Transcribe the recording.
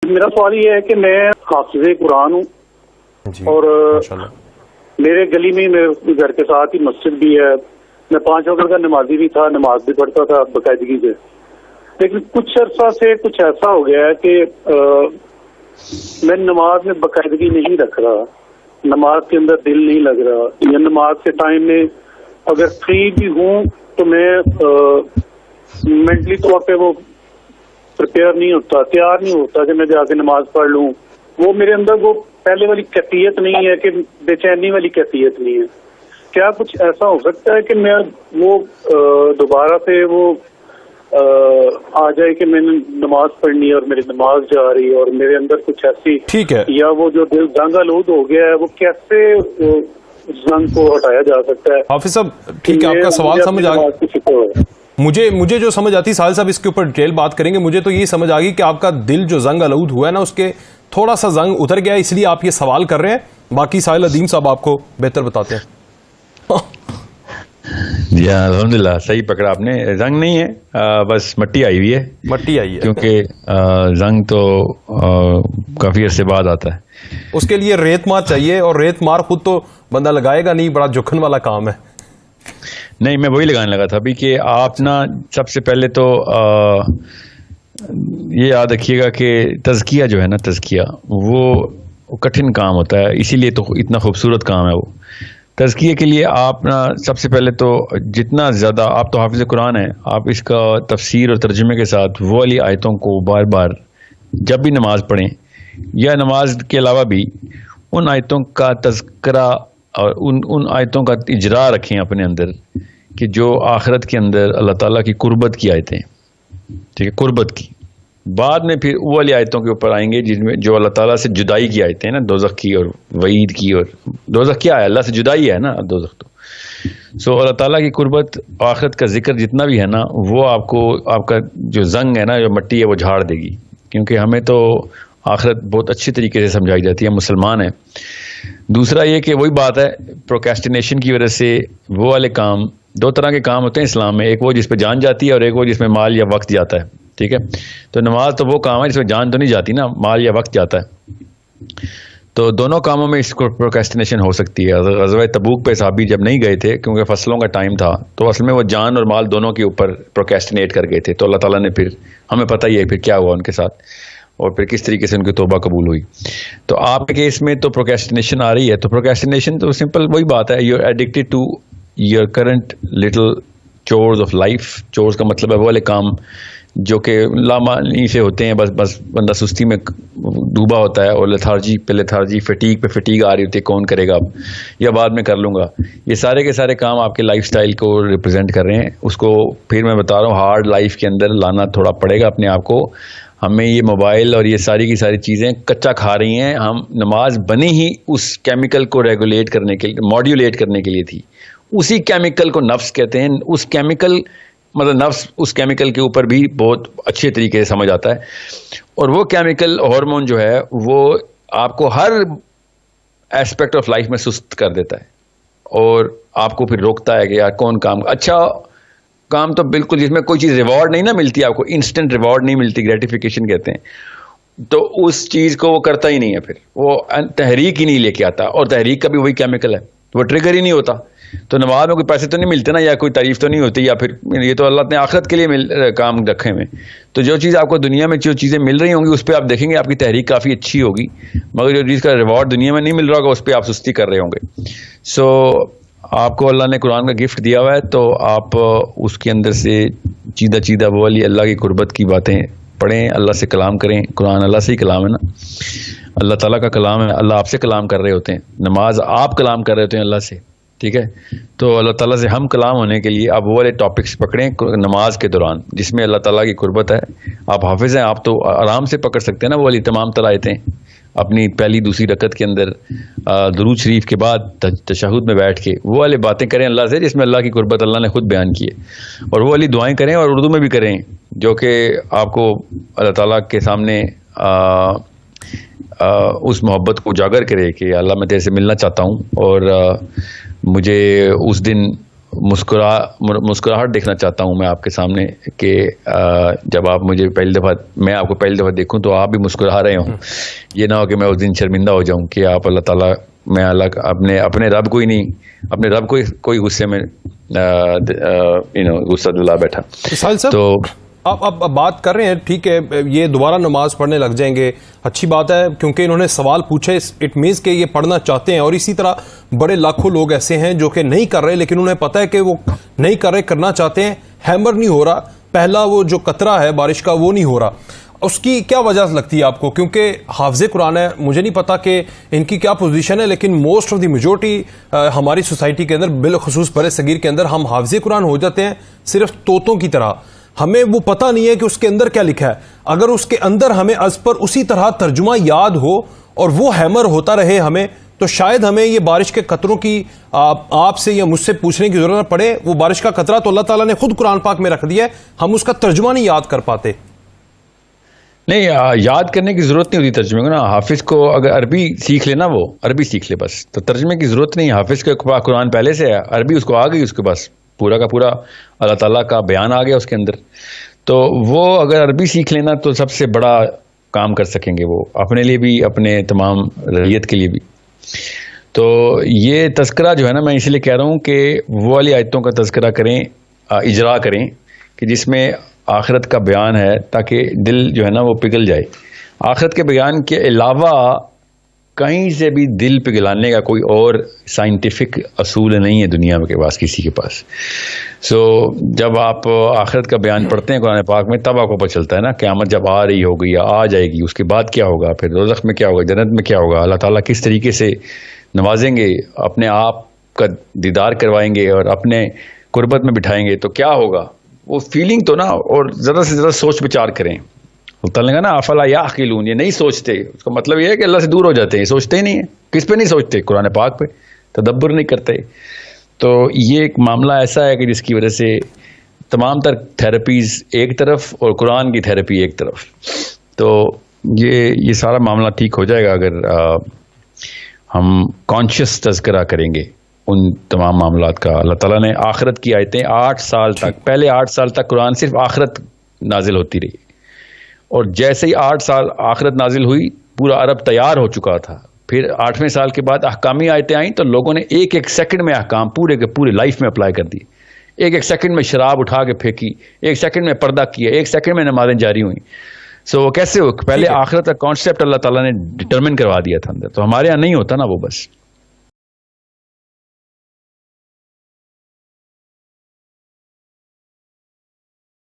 میرا سوال یہ ہے کہ میں حافظ قرآن ہوں اور میرے گلی میں میرے گھر کے ساتھ ہی مسجد بھی ہے. میں 5 وقت کا نمازی بھی تھا, نماز بھی پڑھتا تھا باقاعدگی سے. لیکن کچھ عرصہ سے کچھ ایسا ہو گیا ہے کہ میں نماز میں باقاعدگی نہیں رکھ رہا, نماز کے اندر دل نہیں لگ رہا. یا نماز کے ٹائم میں اگر فری بھی ہوں تو میں مینٹلی طور پہ وہ پریپیئر نہیں ہوتا, تیار نہیں ہوتا کہ میں جا کے نماز پڑھ لوں. وہ میرے اندر وہ پہلے والی کیفیت نہیں ہے کہ بے چینی والی کیفیت نہیں ہے. کیا کچھ ایسا ہو سکتا ہے کہ میں وہ دوبارہ سے وہ آ جائے کہ میں نے نماز پڑھنی ہے اور میری نماز جا رہی ہے اور میرے اندر کچھ ایسی, ٹھیک ہے, یا وہ جو دل زنگ آلود ہو گیا ہے وہ کیسے زنگ کو ہٹایا جا سکتا ہے؟ حافظ صاحب ٹھیک ہے, آپ کا سوال سمجھ آ گیا. مجھے جو سمجھ آتی, ساحل صاحب اس کے اوپر ڈیٹیل بات کریں گے. مجھے تو یہ سمجھ آ گئی کہ آپ کا دل جو زنگ آلود ہوا ہے نا, اس کے تھوڑا سا زنگ اتر گیا, اس لیے آپ یہ سوال کر رہے ہیں. باقی ساحل عدیم صاحب آپ کو بہتر بتاتے ہیں. جی الحمدللہ صحیح پکڑا آپ نے. زنگ نہیں ہے, بس مٹی آئی ہوئی ہے. مٹی آئی ہے کیونکہ زنگ تو کافی عرصے بعد آتا ہے. اس کے لیے ریت مار چاہیے, اور ریت مار خود تو بندہ لگائے گا نہیں, بڑا جھکن والا کام ہے. نہیں, میں وہی لگانے لگا تھا ابھی کہ آپ نا سب سے پہلے تو یہ یاد رکھیے گا کہ تزکیہ جو ہے نا, تزکیہ وہ کٹھن کام ہوتا ہے, اسی لیے تو اتنا خوبصورت کام ہے وہ. تزکیے کے لیے آپ نا سب سے پہلے تو جتنا زیادہ, آپ تو حافظ قرآن ہیں, آپ اس کا تفسیر اور ترجمے کے ساتھ وہ والی آیتوں کو بار بار جب بھی نماز پڑھیں یا نماز کے علاوہ بھی ان آیتوں کا تذکرہ اور ان آیتوں کا اجرا رکھیں اپنے اندر, کہ جو آخرت کے اندر اللہ تعالیٰ کی قربت کی آیتیں, ٹھیک ہے, قربت کی. بعد میں پھر وہ والی آیتوں کے اوپر آئیں گے جن میں جو اللہ تعالیٰ سے جدائی کی آیتیں ہیں نا, دوزخ کی اور وعید کی. اور دوزخ کیا ہے, اللہ سے جدائی ہے نا دوزخ تو. سو اللہ تعالیٰ کی قربت, آخرت کا ذکر جتنا بھی ہے نا, وہ آپ کو آپ کا جو زنگ ہے نا, جو مٹی ہے, وہ جھاڑ دے گی. کیونکہ ہمیں تو آخرت بہت اچھی طریقے سے سمجھائی جاتی ہے, مسلمان ہیں. دوسرا یہ کہ وہی بات ہے, پروکیسٹینیشن کی وجہ سے وہ والے کام, 2 طرح کے کام ہوتے ہیں اسلام میں, ایک وہ جس پہ جان جاتی ہے اور ایک وہ جس میں مال یا وقت جاتا ہے. ٹھیک ہے, تو نماز تو وہ کام ہے جس میں جان تو نہیں جاتی نا, مال یا وقت جاتا ہے. تو دونوں کاموں میں اس کو پروکیسٹینیشن ہو سکتی ہے. غزوہ تبوک پہ صحابی جب نہیں گئے تھے کیونکہ فصلوں کا ٹائم تھا, تو اصل میں وہ جان اور مال دونوں کے اوپر پروکیسٹینیٹ کر گئے تھے. تو اللہ تعالیٰ نے پھر, ہمیں پتہ ہی ہے پھر کیا ہوا ان کے ساتھ اور پھر کس طریقے سے ان کی توبہ قبول ہوئی. تو آپ کے کیس میں تو پروکیسٹینیشن آ رہی ہے, تو پروکیسٹینیشن تو سمپل وہی بات ہے, you are addicted to your current little chores of life. Chores کا مطلب ہے وہ والے کام جو کہ لامعنی سے ہوتے ہیں, بس بندہ سستی میں ڈوبا ہوتا ہے اور لیتھارجی فٹیگ پہ فٹیگ آ رہی ہوتی ہے, کون کرے گا اب, یا بعد میں کر لوں گا. یہ سارے کے سارے کام آپ کے لائف سٹائل کو ریپرزینٹ کر رہے ہیں. اس کو پھر میں بتا رہا ہوں, ہارڈ لائف کے اندر لانا تھوڑا پڑے گا اپنے آپ کو. ہمیں یہ موبائل اور یہ ساری کی ساری چیزیں کچا کھا رہی ہیں. ہم نماز بنی ہی اس کیمیکل کو ریگولیٹ کرنے کے لیے, ماڈیولیٹ کرنے کے لیے تھی. اسی کیمیکل کو نفس کہتے ہیں. اس کیمیکل مطلب نفس اس کیمیکل کے اوپر بھی بہت اچھے طریقے سے سمجھ آتا ہے. اور وہ کیمیکل ہارمون جو ہے وہ آپ کو ہر ایسپیکٹ آف لائف میں سست کر دیتا ہے, اور آپ کو پھر روکتا ہے کہ یار کون کام اچھا کام تو بالکل جس میں کوئی چیز ریوارڈ نہیں نا ملتی, آپ کو انسٹنٹ ریوارڈ نہیں ملتی, گریٹیفیکیشن کہتے ہیں, تو اس چیز کو وہ کرتا ہی نہیں ہے. پھر وہ تحریک ہی نہیں لے کے آتا, اور تحریک کا بھی وہی کیمیکل ہے, وہ ٹریگر ہی نہیں ہوتا. تو نماز میں کوئی پیسے تو نہیں ملتے نا, یا کوئی تعریف تو نہیں ہوتی, یا پھر یہ تو اللہ نے آخرت کے لیے کام رکھے میں. تو جو چیز آپ کو دنیا میں جو چیزیں مل رہی ہوں گی اس پہ آپ دیکھیں گے آپ کی تحریک کافی اچھی ہوگی, مگر جو چیز کا ریوارڈ دنیا میں نہیں مل رہا ہوگا اس پہ آپ سستی کر رہے ہوں گے. سو آپ کو اللہ نے قرآن کا گفٹ دیا ہوا ہے, تو آپ اس کے اندر سے چیدہ وہ والی اللہ کی قربت کی باتیں پڑھیں, اللہ سے کلام کریں. قرآن اللہ سے ہی کلام ہے نا, اللہ تعالیٰ کا کلام ہے. اللہ آپ سے کلام کر رہے ہوتے ہیں, نماز آپ کلام کر رہے ہوتے ہیں اللہ سے. ٹھیک ہے, تو اللہ تعالیٰ سے ہم کلام ہونے کے لیے آپ وہ والے ٹاپکس پکڑیں نماز کے دوران جس میں اللہ تعالیٰ کی قربت ہے. آپ حافظ ہیں, آپ تو آرام سے پکڑ سکتے ہیں نا وہ والی تمام تر آیتیں اپنی پہلی دوسری رکعت کے اندر درود شریف کے بعد تشہد میں بیٹھ کے وہ والی باتیں کریں اللہ سے جس میں اللہ کی قربت اللہ نے خود بیان کی ہے, اور وہ والی دعائیں کریں, اور اردو میں بھی کریں, جو کہ آپ کو اللہ تعالیٰ کے سامنے اس محبت کو اجاگر کرے کہ اللہ میں تیرے سے ملنا چاہتا ہوں, اور مجھے اس دن مسکراہٹ دیکھنا چاہتا ہوں میں آپ کے سامنے کہ جب آپ مجھے میں آپ کو پہلی دفعہ دیکھوں تو آپ بھی مسکرا رہے ہوں. یہ نہ ہو کہ میں اس دن شرمندہ ہو جاؤں کہ آپ اللہ تعالیٰ میں اپنے رب کو ہی نہیں, اپنے رب کو کوئی غصے میں غصہ دلا بیٹھا. تو آپ بات کر رہے ہیں, ٹھیک ہے, یہ دوبارہ نماز پڑھنے لگ جائیں گے, اچھی بات ہے, کیونکہ انہوں نے سوال پوچھے, اٹ مینز کہ یہ پڑھنا چاہتے ہیں. اور اسی طرح بڑے لاکھوں لوگ ایسے ہیں جو کہ نہیں کر رہے, لیکن انہیں پتا ہے کہ وہ نہیں کر رہے, کرنا چاہتے ہیں, ہیمر نہیں ہو رہا, پہلا وہ جو قطرہ ہے بارش کا وہ نہیں ہو رہا. اس کی کیا وجہ لگتی ہے آپ کو؟ کیونکہ حافظ قرآن ہے, مجھے نہیں پتا کہ ان کی کیا پوزیشن ہے, لیکن موسٹ آف دی میجورٹی ہماری سوسائٹی کے اندر, بالخصوص بر صغیر کے اندر, ہم حافظ قرآن ہو جاتے ہیں صرف طوطوں کی طرح. ہمیں وہ پتہ نہیں ہے کہ اس کے اندر کیا لکھا ہے. اگر اس کے اندر ہمیں از پر اسی طرح ترجمہ یاد ہو اور وہ ہیمر ہوتا رہے ہمیں, تو شاید ہمیں یہ بارش کے قطروں کی آپ سے یا مجھ سے پوچھنے کی ضرورت نہ پڑے. وہ بارش کا قطرہ تو اللہ تعالیٰ نے خود قرآن پاک میں رکھ دیا ہے, ہم اس کا ترجمہ نہیں یاد کر پاتے. نہیں, یاد کرنے کی ضرورت نہیں ہوتی ترجمے کو نا. حافظ کو اگر عربی سیکھ لینا, وہ عربی سیکھ لے بس, تو ترجمے کی ضرورت نہیں. حافظ کے قرآن پہلے سے ہے, عربی اس کو آ گئی, اس کے پاس پورا کا پورا اللہ تعالیٰ کا بیان آ گیا اس کے اندر. تو وہ اگر عربی سیکھ لینا تو سب سے بڑا کام کر سکیں گے وہ, اپنے لیے بھی, اپنے تمام رعیت کے لیے بھی. تو یہ تذکرہ جو ہے نا, میں اسی لیے کہہ رہا ہوں کہ وہ والی آیتوں کا تذکرہ کریں, اجرا کریں, کہ جس میں آخرت کا بیان ہے, تاکہ دل جو ہے نا وہ پگھل جائے. آخرت کے بیان کے علاوہ کہیں سے بھی دل پگھلانے کا کوئی اور سائنٹیفک اصول نہیں ہے دنیا کے پاس, کسی کے پاس. جب آپ آخرت کا بیان پڑھتے ہیں قرآن پاک میں, تب آپ کو پتہ چلتا ہے نا قیامت جب آ رہی ہوگی یا آ جائے گی, اس کے بعد کیا ہوگا, پھر دوزخ میں کیا ہوگا, جنت میں کیا ہوگا, اللہ تعالیٰ کس طریقے سے نوازیں گے, اپنے آپ کا دیدار کروائیں گے اور اپنے قربت میں بٹھائیں گے, تو کیا ہوگا. وہ فیلنگ تو نا, اور زیادہ سے زیادہ سوچ بچار کریں. تعالیٰ نے کہا نا افلا یعقلون, یہ نہیں سوچتے. اس کا مطلب یہ ہے کہ اللہ سے دور ہو جاتے ہیں, سوچتے ہی نہیں ہیں. کس پہ نہیں سوچتے؟ قرآن پاک پہ تدبر نہیں کرتے. تو یہ ایک معاملہ ایسا ہے کہ جس کی وجہ سے تمام تر تھراپیز ایک طرف اور قرآن کی تھراپی ایک طرف. تو یہ سارا معاملہ ٹھیک ہو جائے گا اگر ہم کانشیس تذکرہ کریں گے ان تمام معاملات کا. اللہ تعالیٰ نے آخرت کی آیتیں 8 سال تک, پہلے 8 سال تک قرآن صرف آخرت نازل ہوتی رہی, اور جیسے ہی 8 سال آخرت نازل ہوئی پورا عرب تیار ہو چکا تھا. پھر 8ویں سال کے بعد احکامی آیتیں آئیں تو لوگوں نے ایک سیکنڈ میں احکام پورے کے پورے لائف میں اپلائی کر دی. ایک سیکنڈ میں شراب اٹھا کے پھینکی, 1 سیکنڈ میں پردہ کیا, 1 سیکنڈ میں نمازیں جاری ہوئیں. وہ کیسے ہو؟ پہلے آخرت کا کانسیپٹ اللہ تعالیٰ نے ڈٹرمن کروا دیا تھا اندر, تو ہمارے یہاں نہیں ہوتا نا وہ. بس